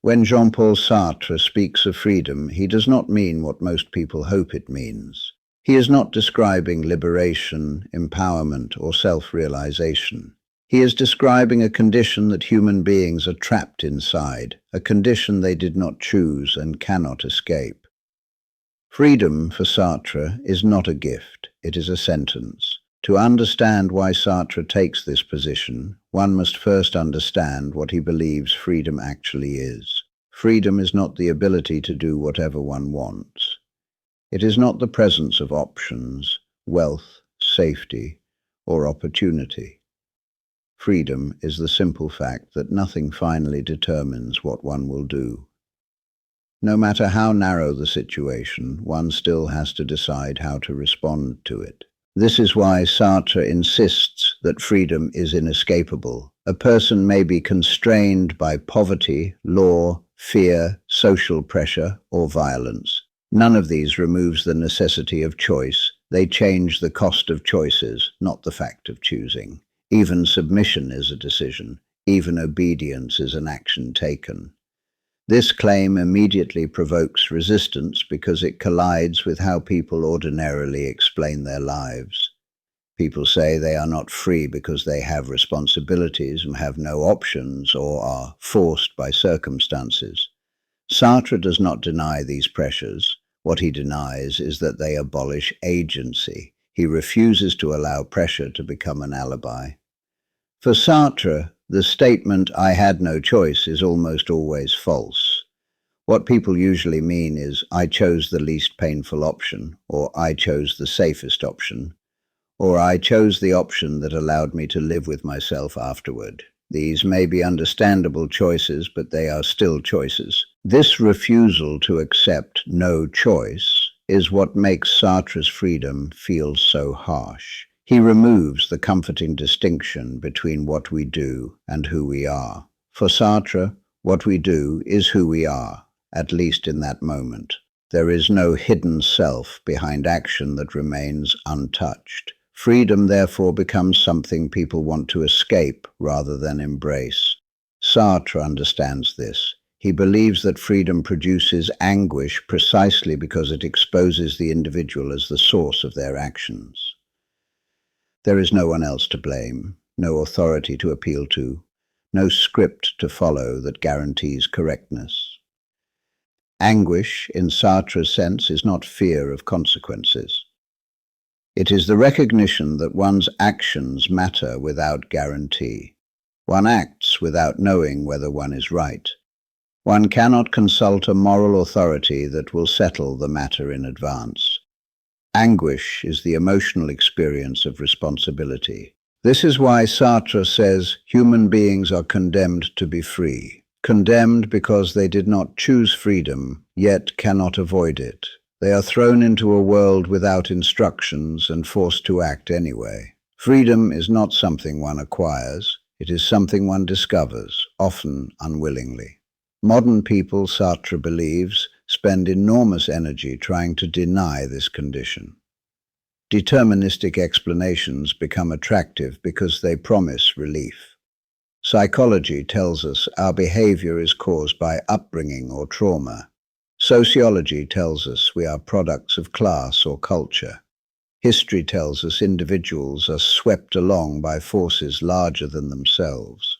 When Jean-Paul Sartre speaks of freedom, he does not mean what most people hope it means. He is not describing liberation, empowerment, or self-realization. He is describing a condition that human beings are trapped inside, a condition they did not choose and cannot escape. Freedom, for Sartre, is not a gift, it is a sentence. To understand why Sartre takes this position, one must first understand what he believes freedom actually is. Freedom is not the ability to do whatever one wants. It is not the presence of options, wealth, safety, or opportunity. Freedom is the simple fact that nothing finally determines what one will do. No matter how narrow the situation, one still has to decide how to respond to it. This is why Sartre insists that freedom is inescapable. A person may be constrained by poverty, law, fear, social pressure, or violence. None of these removes the necessity of choice. They change the cost of choices, not the fact of choosing. Even submission is a decision. Even obedience is an action taken. This claim immediately provokes resistance because it collides with how people ordinarily explain their lives. People say they are not free because they have responsibilities and have no options or are forced by circumstances. Sartre does not deny these pressures. What he denies is that they abolish agency. He refuses to allow pressure to become an alibi. For Sartre, the statement, "I had no choice," is almost always false. What people usually mean is, "I chose the least painful option," or "I chose the safest option," or "I chose the option that allowed me to live with myself afterward." These may be understandable choices, but they are still choices. This refusal to accept no choice is what makes Sartre's freedom feel so harsh. He removes the comforting distinction between what we do and who we are. For Sartre, what we do is who we are, at least in that moment. There is no hidden self behind action that remains untouched. Freedom, therefore, becomes something people want to escape rather than embrace. Sartre understands this. He believes that freedom produces anguish precisely because it exposes the individual as the source of their actions. There is no one else to blame, no authority to appeal to, no script to follow that guarantees correctness. Anguish, in Sartre's sense, is not fear of consequences. It is the recognition that one's actions matter without guarantee. One acts without knowing whether one is right. One cannot consult a moral authority that will settle the matter in advance. Anguish is the emotional experience of responsibility. This is why Sartre says human beings are condemned to be free. Condemned because they did not choose freedom, yet cannot avoid it. They are thrown into a world without instructions and forced to act anyway. Freedom is not something one acquires. It is something one discovers, often unwillingly. Modern people, Sartre believes, spend enormous energy trying to deny this condition. Deterministic explanations become attractive because they promise relief. Psychology tells us our behavior is caused by upbringing or trauma. Sociology tells us we are products of class or culture. History tells us individuals are swept along by forces larger than themselves.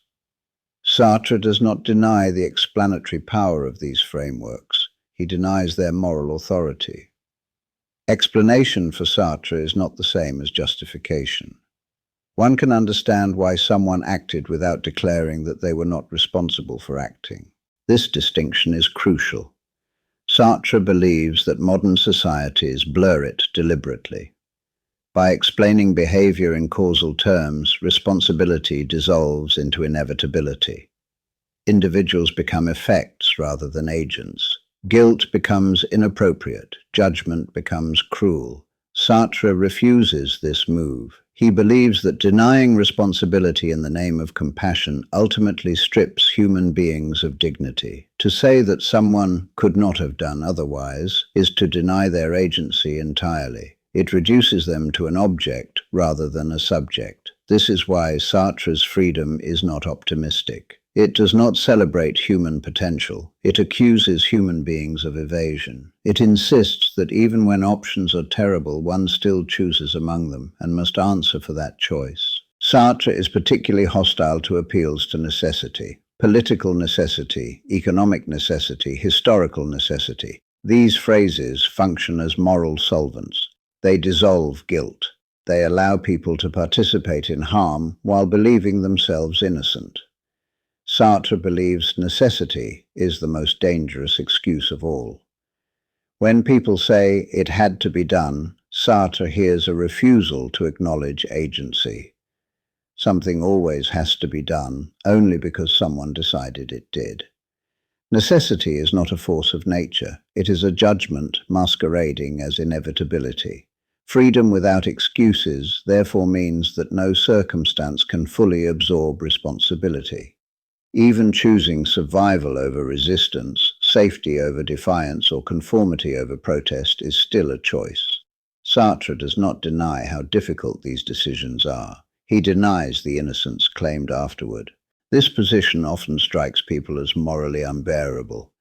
Sartre does not deny the explanatory power of these frameworks. He denies their moral authority. Explanation for Sartre is not the same as justification. One can understand why someone acted without declaring that they were not responsible for acting. This distinction is crucial. Sartre believes that modern societies blur it deliberately. By explaining behavior in causal terms, responsibility dissolves into inevitability. Individuals become effects rather than agents. Guilt becomes inappropriate. Judgment becomes cruel. Sartre refuses this move. He believes that denying responsibility in the name of compassion ultimately strips human beings of dignity. To say that someone could not have done otherwise is to deny their agency entirely. It reduces them to an object rather than a subject. This is why Sartre's freedom is not optimistic. It does not celebrate human potential. It accuses human beings of evasion. It insists that even when options are terrible, one still chooses among them and must answer for that choice. Sartre is particularly hostile to appeals to necessity. Political necessity, economic necessity, historical necessity. These phrases function as moral solvents. They dissolve guilt. They allow people to participate in harm while believing themselves innocent. Sartre believes necessity is the most dangerous excuse of all. When people say it had to be done, Sartre hears a refusal to acknowledge agency. Something always has to be done, only because someone decided it did. Necessity is not a force of nature. It is a judgment masquerading as inevitability. Freedom without excuses therefore means that no circumstance can fully absorb responsibility. Even choosing survival over resistance, safety over defiance, or conformity over protest is still a choice. Sartre does not deny how difficult these decisions are. He denies the innocence claimed afterward. This position often strikes people as morally unbearable.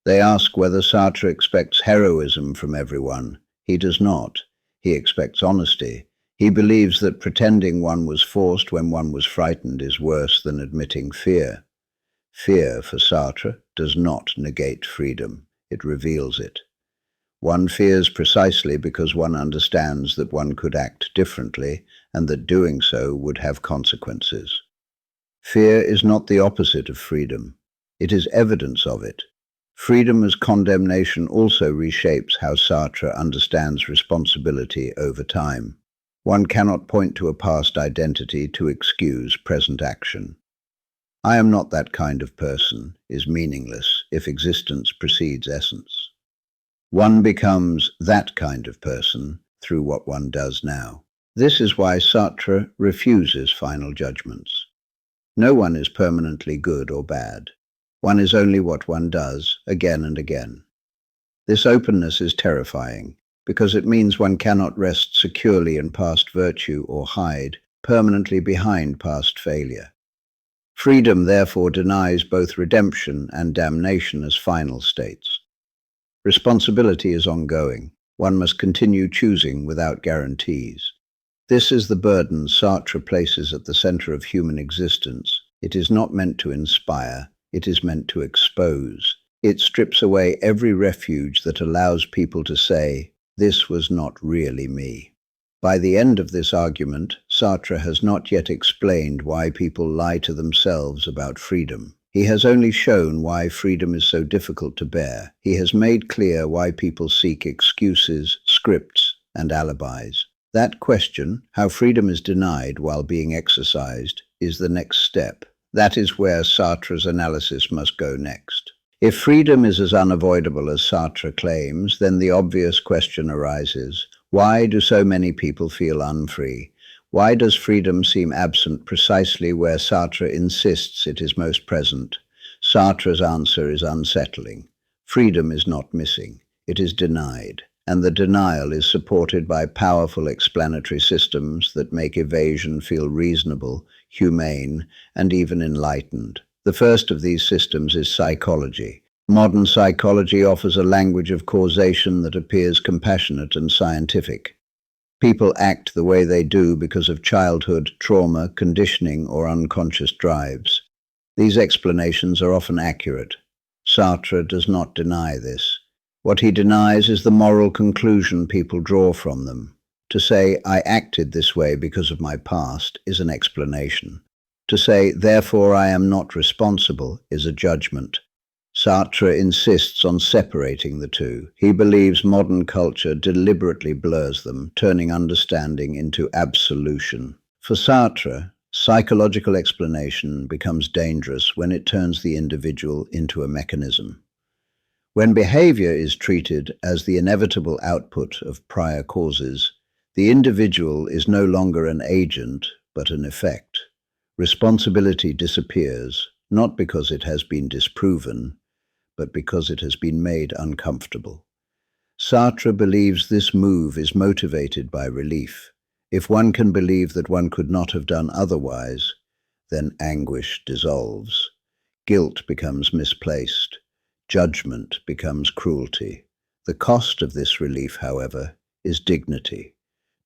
They ask whether Sartre expects heroism from everyone. He does not. He expects honesty. He believes that pretending one was forced when one was frightened is worse than admitting fear. Fear, for Sartre, does not negate freedom. It reveals it. One fears precisely because one understands that one could act differently and that doing so would have consequences. Fear is not the opposite of freedom. It is evidence of it. Freedom as condemnation also reshapes how Sartre understands responsibility over time. One cannot point to a past identity to excuse present action. I am not that kind of person is meaningless if existence precedes essence. One becomes that kind of person through what one does now. This is why Sartre refuses final judgments. No one is permanently good or bad. One is only what one does again and again. This openness is terrifying because it means one cannot rest securely in past virtue or hide permanently behind past failure. Freedom therefore denies both redemption and damnation as final states. Responsibility is ongoing. One must continue choosing without guarantees. This is the burden Sartre places at the center of human existence. It is not meant to inspire, it is meant to expose. It strips away every refuge that allows people to say, "This was not really me." By the end of this argument, Sartre has not yet explained why people lie to themselves about freedom. He has only shown why freedom is so difficult to bear. He has made clear why people seek excuses, scripts, and alibis. That question, how freedom is denied while being exercised, is the next step. That is where Sartre's analysis must go next. If freedom is as unavoidable as Sartre claims, then the obvious question arises: why do so many people feel unfree? Why does freedom seem absent precisely where Sartre insists it is most present? Sartre's answer is unsettling. Freedom is not missing. It is denied. And the denial is supported by powerful explanatory systems that make evasion feel reasonable, humane, and even enlightened. The first of these systems is psychology. Modern psychology offers a language of causation that appears compassionate and scientific. People act the way they do because of childhood, trauma, conditioning, or unconscious drives. These explanations are often accurate. Sartre does not deny this. What he denies is the moral conclusion people draw from them. To say, "I acted this way because of my past," is an explanation. To say, "Therefore I am not responsible," is a judgment. Sartre insists on separating the two. He believes modern culture deliberately blurs them, turning understanding into absolution. For Sartre, psychological explanation becomes dangerous when it turns the individual into a mechanism. When behavior is treated as the inevitable output of prior causes, the individual is no longer an agent, but an effect. Responsibility disappears, not because it has been disproven, but because it has been made uncomfortable. Sartre believes this move is motivated by relief. If one can believe that one could not have done otherwise, then anguish dissolves. Guilt becomes misplaced. Judgment becomes cruelty. The cost of this relief, however, is dignity.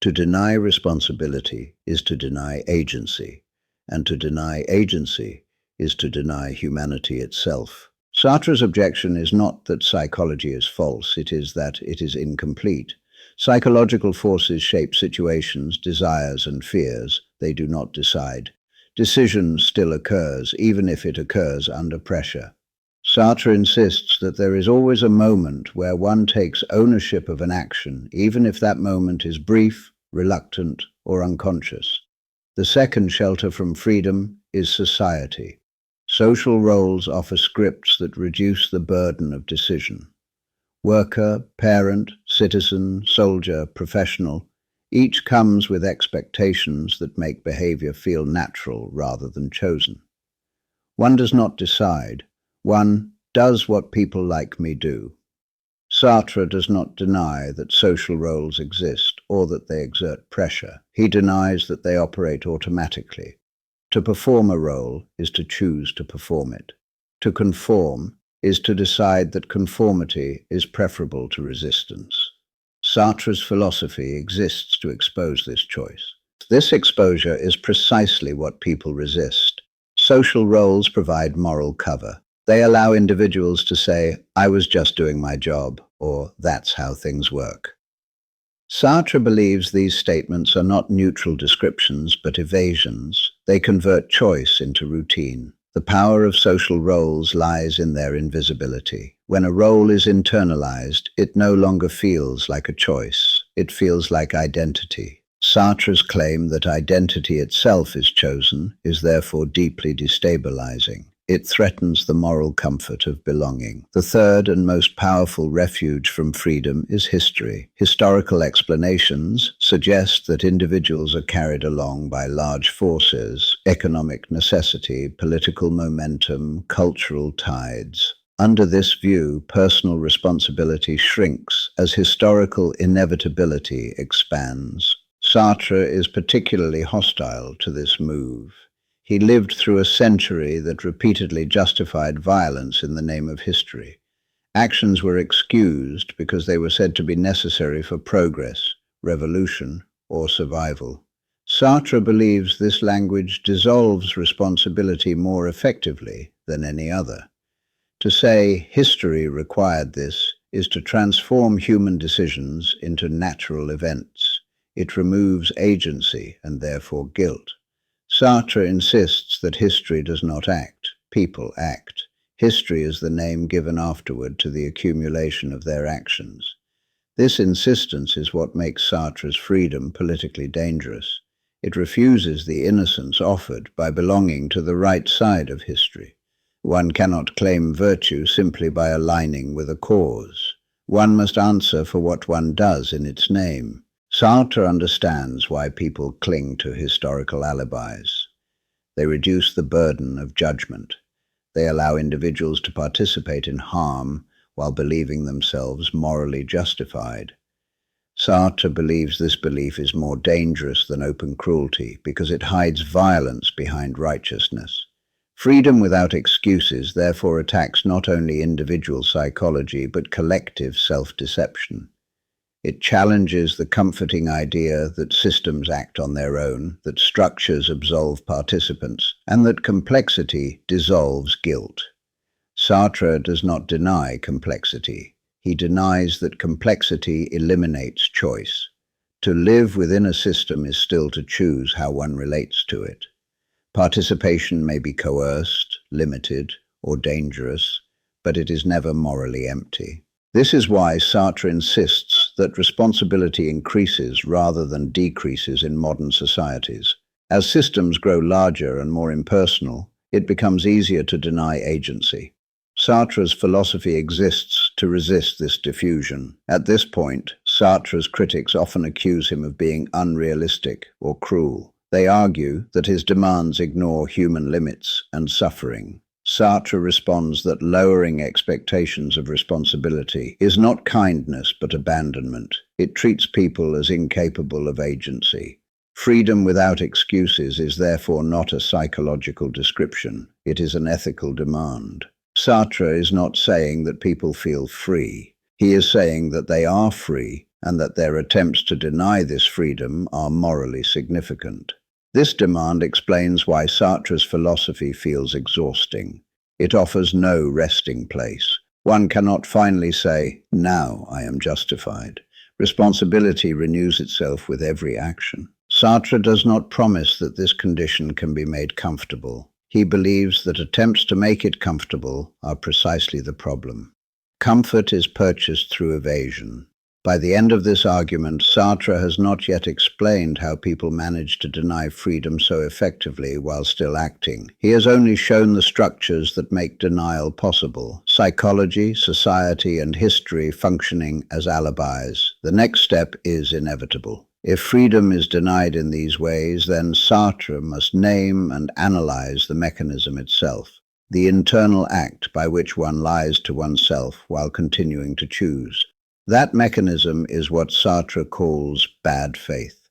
To deny responsibility is to deny agency, and to deny agency is to deny humanity itself. Sartre's objection is not that psychology is false, it is that it is incomplete. Psychological forces shape situations, desires, and fears. They do not decide. Decision still occurs, even if it occurs under pressure. Sartre insists that there is always a moment where one takes ownership of an action, even if that moment is brief, reluctant, or unconscious. The second shelter from freedom is society. Social roles offer scripts that reduce the burden of decision. Worker, parent, citizen, soldier, professional, each comes with expectations that make behavior feel natural rather than chosen. One does not decide. One does what people like me do. Sartre does not deny that social roles exist or that they exert pressure. He denies that they operate automatically. To perform a role is to choose to perform it. To conform is to decide that conformity is preferable to resistance. Sartre's philosophy exists to expose this choice. This exposure is precisely what people resist. Social roles provide moral cover. They allow individuals to say, "I was just doing my job," or "that's how things work." Sartre believes these statements are not neutral descriptions, but evasions. They convert choice into routine. The power of social roles lies in their invisibility. When a role is internalized, it no longer feels like a choice. It feels like identity. Sartre's claim that identity itself is chosen is therefore deeply destabilizing. It threatens the moral comfort of belonging. The third and most powerful refuge from freedom is history. Historical explanations suggest that individuals are carried along by large forces, economic necessity, political momentum, cultural tides. Under this view, personal responsibility shrinks as historical inevitability expands. Sartre is particularly hostile to this move. He lived through a century that repeatedly justified violence in the name of history. Actions were excused because they were said to be necessary for progress, revolution, or survival. Sartre believes this language dissolves responsibility more effectively than any other. To say history required this is to transform human decisions into natural events. It removes agency and therefore guilt. Sartre insists that history does not act, people act. History is the name given afterward to the accumulation of their actions. This insistence is what makes Sartre's freedom politically dangerous. It refuses the innocence offered by belonging to the right side of history. One cannot claim virtue simply by aligning with a cause. One must answer for what one does in its name. Sartre understands why people cling to historical alibis. They reduce the burden of judgment. They allow individuals to participate in harm while believing themselves morally justified. Sartre believes this belief is more dangerous than open cruelty because it hides violence behind righteousness. Freedom without excuses therefore attacks not only individual psychology but collective self-deception. It challenges the comforting idea that systems act on their own, that structures absolve participants, and that complexity dissolves guilt. Sartre does not deny complexity. He denies that complexity eliminates choice. To live within a system is still to choose how one relates to it. Participation may be coerced, limited, or dangerous, but it is never morally empty. This is why Sartre insists that responsibility increases rather than decreases in modern societies. As systems grow larger and more impersonal, it becomes easier to deny agency. Sartre's philosophy exists to resist this diffusion. At this point, Sartre's critics often accuse him of being unrealistic or cruel. They argue that his demands ignore human limits and suffering. Sartre responds that lowering expectations of responsibility is not kindness but abandonment. It treats people as incapable of agency. Freedom without excuses is therefore not a psychological description, it is an ethical demand. Sartre is not saying that people feel free. He is saying that they are free and that their attempts to deny this freedom are morally significant. This demand explains why Sartre's philosophy feels exhausting. It offers no resting place. One cannot finally say, "Now I am justified." Responsibility renews itself with every action. Sartre does not promise that this condition can be made comfortable. He believes that attempts to make it comfortable are precisely the problem. Comfort is purchased through evasion. By the end of this argument, Sartre has not yet explained how people manage to deny freedom so effectively while still acting. He has only shown the structures that make denial possible: psychology, society, and history functioning as alibis. The next step is inevitable. If freedom is denied in these ways, then Sartre must name and analyze the mechanism itself, the internal act by which one lies to oneself while continuing to choose. That mechanism is what Sartre calls bad faith.